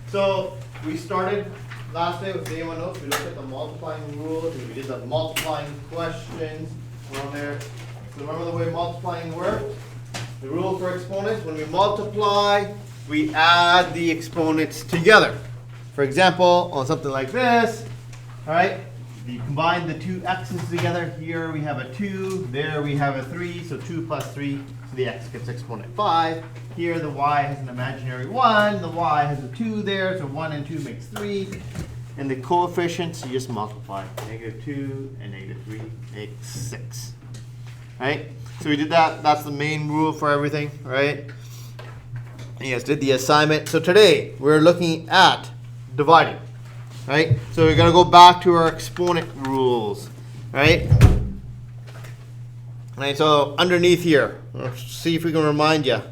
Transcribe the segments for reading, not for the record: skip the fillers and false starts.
So we started last day with day one notes. We looked at the multiplying rules and we did the multiplying questions on there. So remember the way multiplying works? The rule for exponents, when we multiply, we add the exponents together. For example, on something like this, all right, you combine the two x's together. Here we have a 2, there we have a 3, so 2 plus 3, so the x gets exponent 5. Here the y has an imaginary 1, the y has a 2 there, so 1 and 2 makes 3. And the coefficients, you just multiply. -2 and -3 makes 6. Right? So we did that. That's the main rule for everything, right? And you guys did the assignment. So today we're looking at dividing, right? So we're going to go back to our exponent rules, right? Right, so underneath here, let's see if we can remind you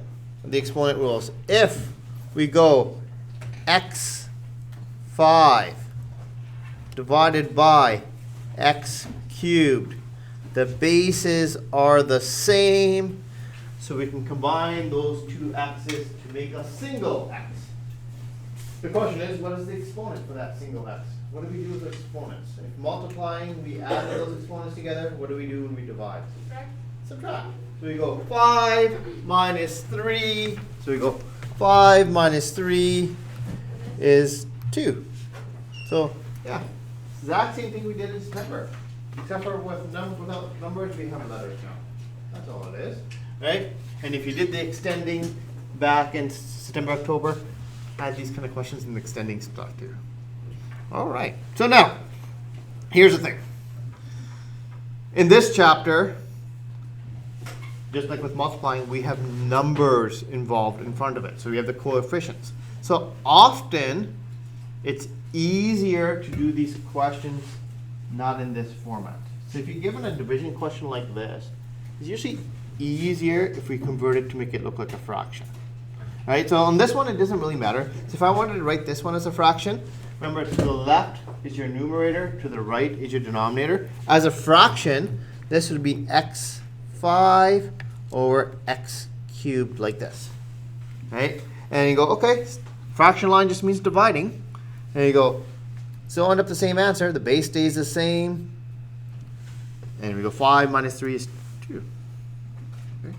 of the exponent rules. If we go x5 divided by x cubed, the bases are the same, so we can combine those two x's to make a single x. The question is, what is the exponent for that single x? What do we do with exponents? If multiplying, we add those exponents together. What do we do when we divide? Subtract. Subtract. So we go 5 minus 3. So we go 5 minus 3 is 2. So, yeah, exact same thing we did in September. Except for without numbers, we have letters now. That's all it is, right? And if you did the extending back in September, October, I had these kind of questions in the extending stuff too. All right. So now, here's the thing. In this chapter, just like with multiplying, we have numbers involved in front of it. So we have the coefficients. So often, it's easier to do these questions not in this format. So if you're given a division question like this, it's usually easier if we convert it to make it look like a fraction. Right? So on this one, it doesn't really matter. So if I wanted to write this one as a fraction, remember to the left is your numerator, to the right is your denominator. As a fraction, this would be x5 over x cubed like this. Right? And you go, okay, fraction line just means dividing. And you go, so end up the same answer. The base stays the same. And we go 5 minus 3 is 2. Okay.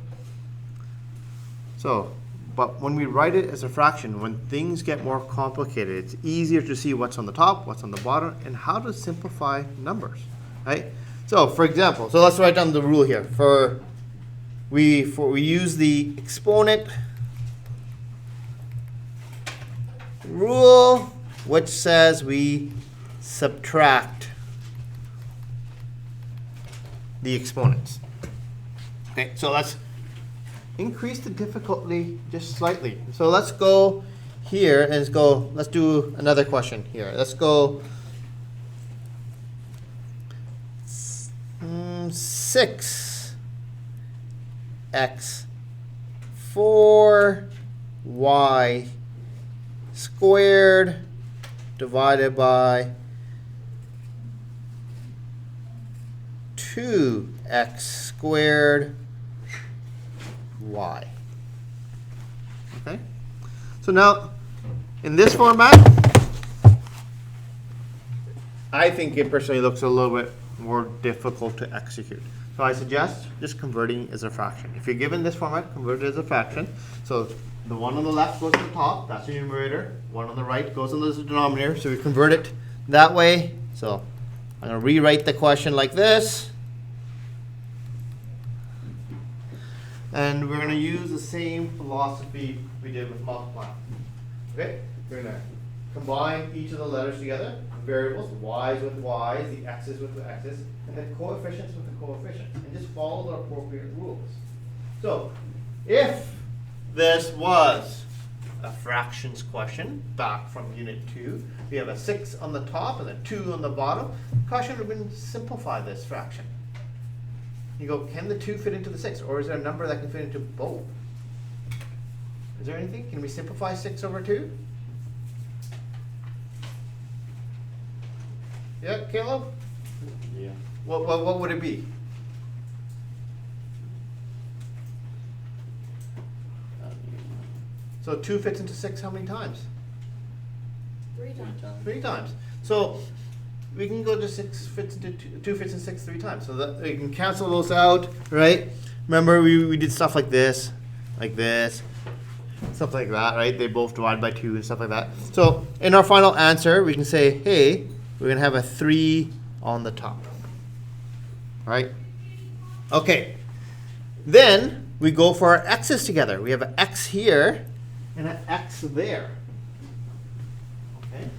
So, but when we write it as a fraction, when things get more complicated, it's easier to see what's on the top, what's on the bottom, and how to simplify numbers. Right? So, for example, so let's write down the rule here. We use the exponent rule, which says we subtract the exponents. Okay, so let's increase the difficulty just slightly. So let's go here and let's do another question here. Let's go 6x 4y squared divided by 2x squared y. Okay? So now, in this format, I think it personally looks a little bit more difficult to execute. So I suggest just converting as a fraction. If you're given this format, convert it as a fraction. So the one on the left goes to the top, that's the numerator. One on the right goes into the denominator. So we convert it that way. So I'm going to rewrite the question like this. And we're going to use the same philosophy we did with multiplying. Okay? We're going to combine each of the letters together, variables, y's with y's, the x's with the x's, and then coefficients with the coefficients, and just follow the appropriate rules. So, if this was a fractions question back from unit 2, we have a 6 on the top and a 2 on the bottom. The question would have been simplify this fraction. You go, can the 2 fit into the 6, or is there a number that can fit into both? Is there anything? Can we simplify 6 over 2? Yeah, Caleb? Yeah. What would it be? So 2 fits into 6 how many times? 3 times. 3 times. So we can go to 2 fifths and 6 3 times. So that we can cancel those out, right? Remember we did stuff like this, stuff like that, right? They both divide by 2 and stuff like that. So in our final answer, we can say, hey, we're gonna have a 3 on the top, right? Okay. Then we go for our x's together. We have an x here and an x there. Okay.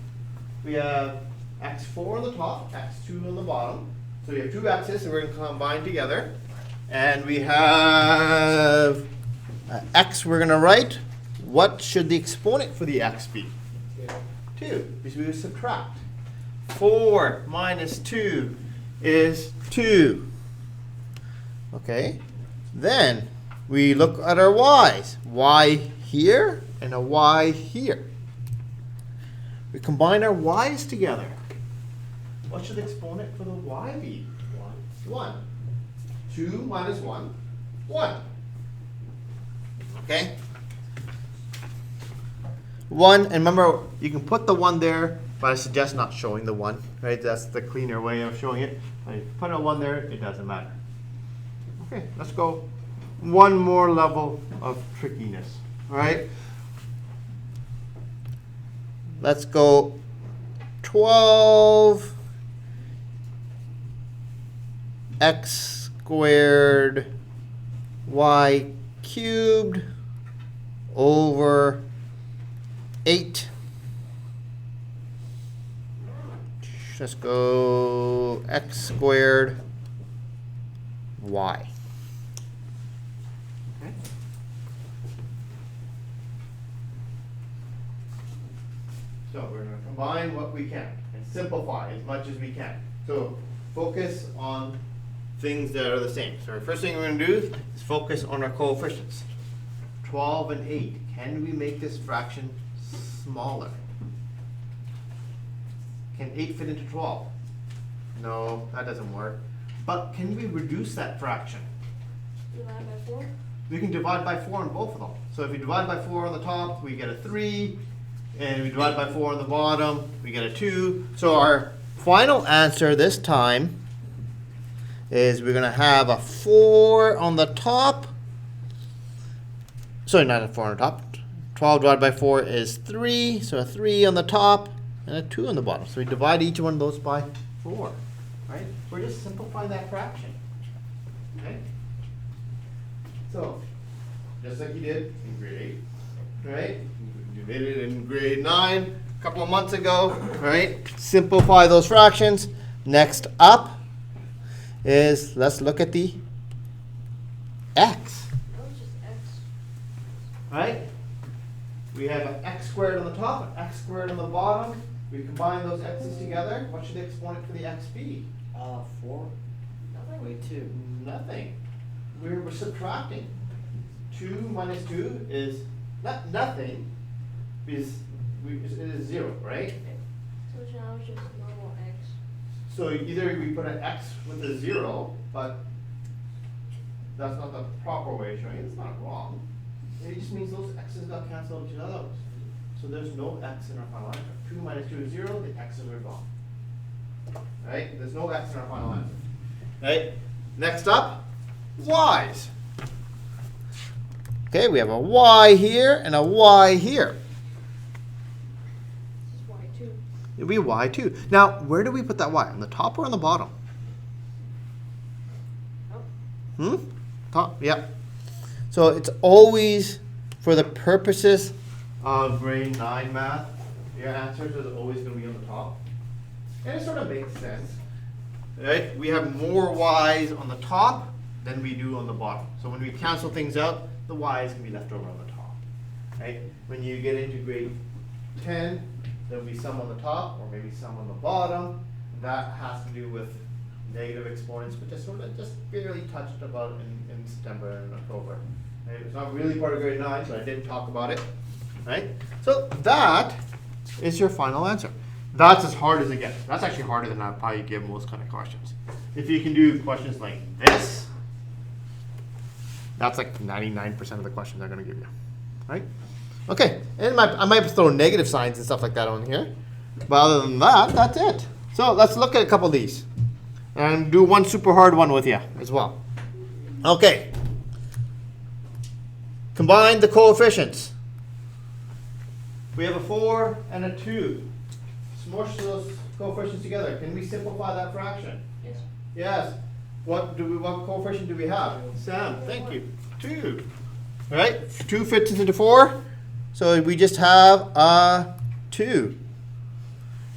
We have x4 on the top, x2 on the bottom. So we have 2 x's, so we're going to combine together. And we have x we're going to write. What should the exponent for the x be? 2, because we would subtract. 4 minus 2 is 2. Okay. Then we look at our y's. Y here and a y here. We combine our y's together. What should the exponent for the y be? 1. 2 minus 1, 1. Okay? 1, and remember, you can put the 1 there, but I suggest not showing the 1. Right? That's the cleaner way of showing it. If you put a 1 there, it doesn't matter. Okay, let's go one more level of trickiness. All right? Let's go 12 x squared y cubed over 8. Let's go x squared y. Okay. So we're going to combine what we can and simplify as much as we can. So focus on things that are the same. So the first thing we're going to do is focus on our coefficients. 12 and 8. Can we make this fraction smaller? Can 8 fit into 12? No, that doesn't work. But can we reduce that fraction? Divide by 4? We can divide by 4 on both of them. So if we divide by 4 on the top, we get a 3. And we divide by 4 on the bottom, we get a 2. So our final answer this time is we're going to have a 4 on the top. Sorry, not a 4 on the top. 12 divided by 4 is 3. So a 3 on the top and a 2 on the bottom. So we divide each one of those by 4. Right? We're just simplifying that fraction. Okay? So, just like you did in grade 8, right? You did it in grade 9 a couple of months ago, right? Simplify those fractions. Next up is, let's look at the x. No, it's just x. Right? We have an x squared on the top, an x squared on the bottom. We combine those x's together. What should the exponent for the x be? 4. Nothing. Wait, 2. Nothing. We're subtracting. 2 minus 2 is nothing, because it is 0, right? So now it's just normal x. So either we put an x with a 0, but that's not the proper way of showing it. It's not wrong. It just means those x's got canceled each other. So there's no x in our final answer. 2 minus 2 is 0, the x's are gone. Right? There's no x in our final answer. Right? Next up, y's. Okay, we have a y here and a y here. This is y2. It'll be y2. Now, where do we put that y? On the top or on the bottom? Oh. Top, yep. So it's always, for the purposes of grade 9 math, your answers are always going to be on the top. And it sort of makes sense. Right? We have more y's on the top than we do on the bottom. So when we cancel things out, the y's can be left over on the top. Right? When you get into grade 10, there'll be some on the top or maybe some on the bottom. That has to do with negative exponents, but just sort of barely touched about in September and October. Right? It's not really part of grade 9, so I didn't talk about it. Right? So that is your final answer. That's as hard as it gets. That's actually harder than I probably give most kind of questions. If you can do questions like this, that's like 99% of the questions they're going to give you. Right? Okay, and I might throw negative signs and stuff like that on here. But other than that, that's it. So let's look at a couple of these. And do one super hard one with you as well. Okay. Combine the coefficients. We have a 4 and a 2. Smush those coefficients together. Can we simplify that fraction? Yes. Yes. What coefficient do we have? Sam, thank you. 2. All right. 2 fits into 4. So we just have a 2.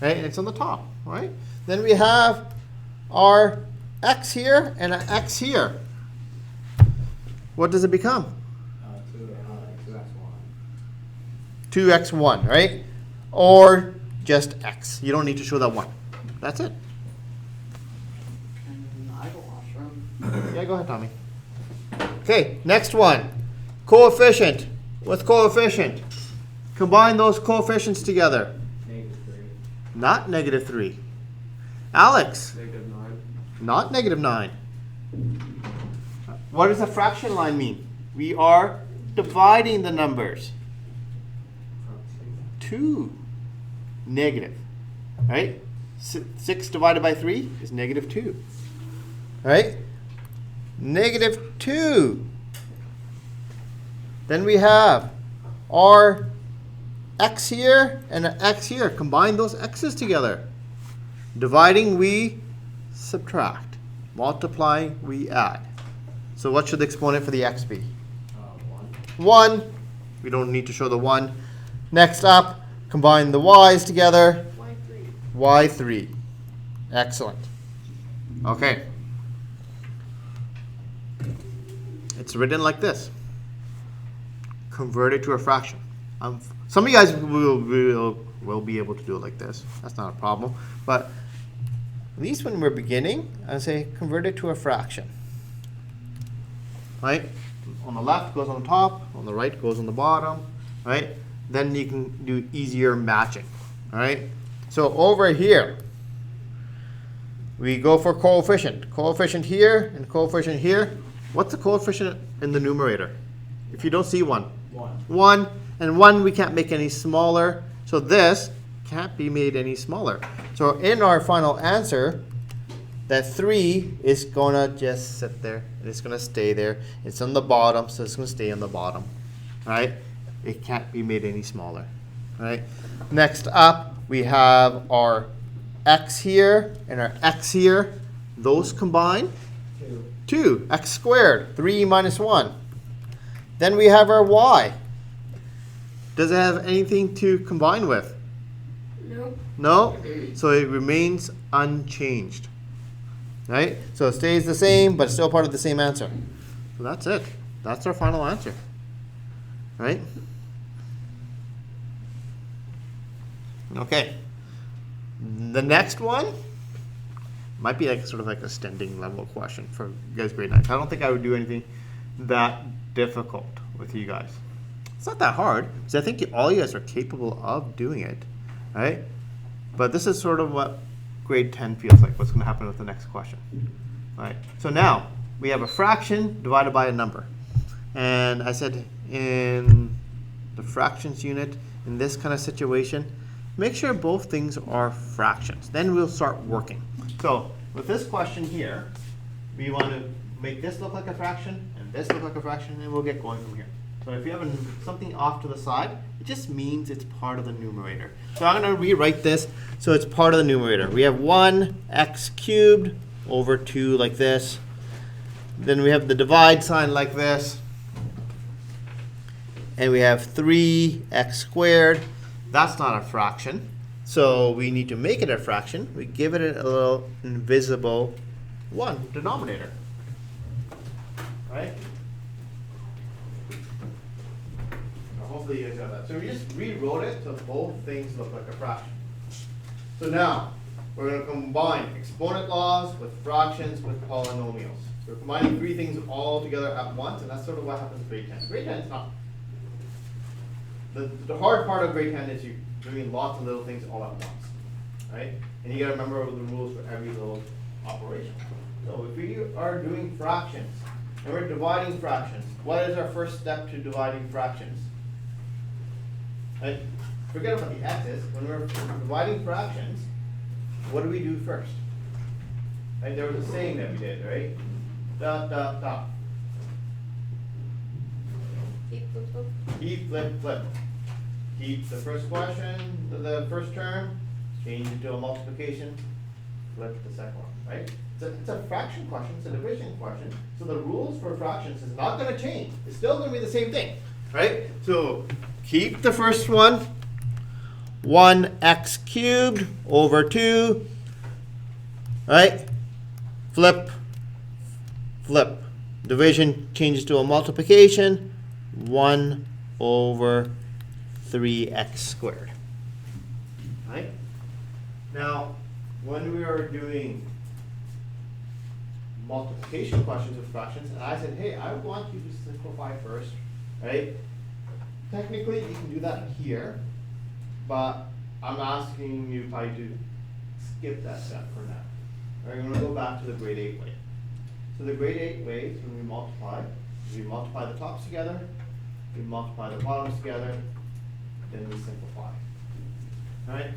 Right? And it's on the top. Right? Then we have our x here and an x here. What does it become? 2x1, right? Or just x. You don't need to show that 1. That's it. I go washroom. Yeah, go ahead, Tommy. Okay, next one. Coefficient. What's coefficient? Combine those coefficients together. -3. Not -3. Alex. -9. Not -9. What does the fraction line mean? We are dividing the numbers. 2. Negative. Right? 6 divided by 3 is -2. Right? -2. Then we have our x here and an x here. Combine those x's together. Dividing, we subtract. Multiplying, we add. So what should the exponent for the x be? 1. 1. We don't need to show the 1. Next up, combine the y's together. Y3. Y3. Excellent. Okay. It's written like this. Convert it to a fraction. Some of you guys will be able to do it like this. That's not a problem. But at least when we're beginning, I say convert it to a fraction. Right? On the left goes on the top, on the right goes on the bottom, right? Then you can do easier matching, all right? So over here, we go for coefficient. Coefficient here and coefficient here. What's the coefficient in the numerator? If you don't see 1. 1. 1, and 1 we can't make any smaller, so this can't be made any smaller. So in our final answer, that 3 is going to just sit there. It's going to stay there. It's on the bottom, so it's going to stay on the bottom. All right? It can't be made any smaller. All right? Next up, we have our x here and our x here. Those combine. 2. X squared. 3 minus 1. Then we have our y. Does it have anything to combine with? No. No? So it remains unchanged. Right? So it stays the same, but it's still part of the same answer. So that's it. That's our final answer. Right? Okay. The next one might be like sort of like a standing level question for you guys grade 9. I don't think I would do anything that difficult with you guys. It's not that hard, because I think all you guys are capable of doing it. Right? But this is sort of what grade 10 feels like, what's going to happen with the next question. All right. So now we have a fraction divided by a number. And I said in the fractions unit, in this kind of situation, make sure both things are fractions. Then we'll start working. So with this question here, we want to make this look like a fraction and this look like a fraction, and we'll get going from here. So if you have something off to the side, it just means it's part of the numerator. So I'm going to rewrite this so it's part of the numerator. We have 1x cubed over 2 like this. Then we have the divide sign like this. And we have 3x squared. That's not a fraction. So we need to make it a fraction. We give it a little invisible 1 denominator. Right? Hopefully you guys have that. So we just rewrote it so both things look like a fraction. So now we're going to combine exponent laws with fractions with polynomials. So we're combining 3 things all together at once, and that's sort of what happens in grade 10. Grade 10 is not. The hard part of grade 10 is you're doing lots of little things all at once. Right? And you got to remember the rules for every little operation. So if we are doing fractions and we're dividing fractions, what is our first step to dividing fractions? Right? forget about the x's. When we're dividing fractions, what do we do first? Right, there was a saying that we did, right? Dot, dot, dot. Keep the book. Keep, flip, flip. Keep the first question, the first term, change it to a multiplication, flip the second one, right? It's a fraction question, it's a division question, so the rules for fractions is not gonna change. It's still gonna be the same thing, right? So keep the first one, 1x cubed over 2, right? Flip, flip. Division changes to a multiplication, 1 over 3x squared. Right? Now, when we are doing multiplication questions with fractions, and I said, hey, I want you to simplify first, right? Technically, you can do that here, but I'm asking you probably to skip that step for now. All right, I'm going to go back to the grade 8 way. So the grade 8 way is when we multiply the tops together, we multiply the bottoms together, then we simplify. All right?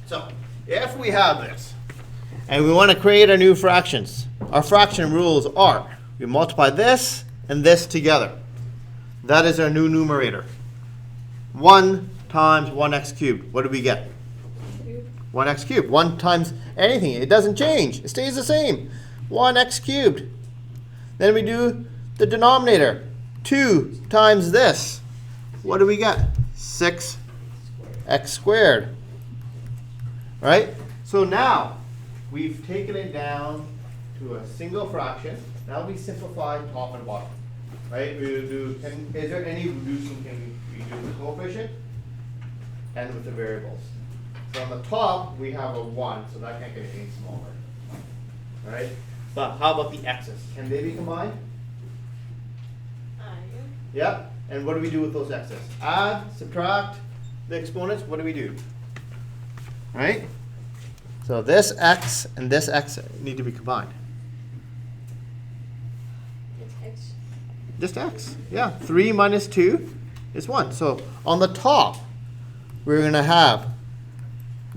So, if we have this, and we want to create our new fractions, our fraction rules are, we multiply this and this together. That is our new numerator. 1 times 1x cubed. What do we get? 1x cubed. 1 times anything. It doesn't change. It stays the same. 1x cubed. Then we do the denominator. 2 times this. What do we get? 6x squared. Right? So now, we've taken it down to a single fraction. Now we simplify top and bottom. Right? We will do, is there any reducing can we do with the coefficient and with the variables? So on the top, we have a 1, so that can't get any smaller. All right? But how about the x's? Can they be combined? Yep. And what do we do with those x's? Add, subtract the exponents. What do we do? All right? So this x and this x need to be combined. It's X. Just x. Yeah. 3 minus 2 is 1. So on the top, we're going to have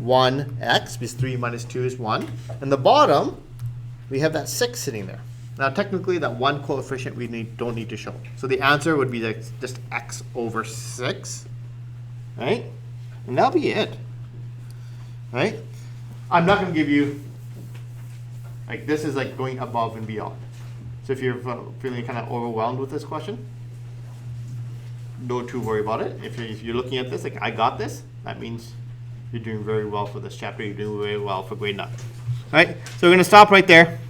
1x, because 3 minus 2 is 1. And the bottom, we have that 6 sitting there. Now, technically, that one coefficient we don't need to show. So the answer would be like just x over 6, right? And that'll be it, right? I'm not going to give you, like, this is like going above and beyond. So if you're feeling kind of overwhelmed with this question, don't too worry about it. If you're looking at this, like, I got this, that means you're doing very well for this chapter. You're doing very well for grade 9. All right, so we're going to stop right there.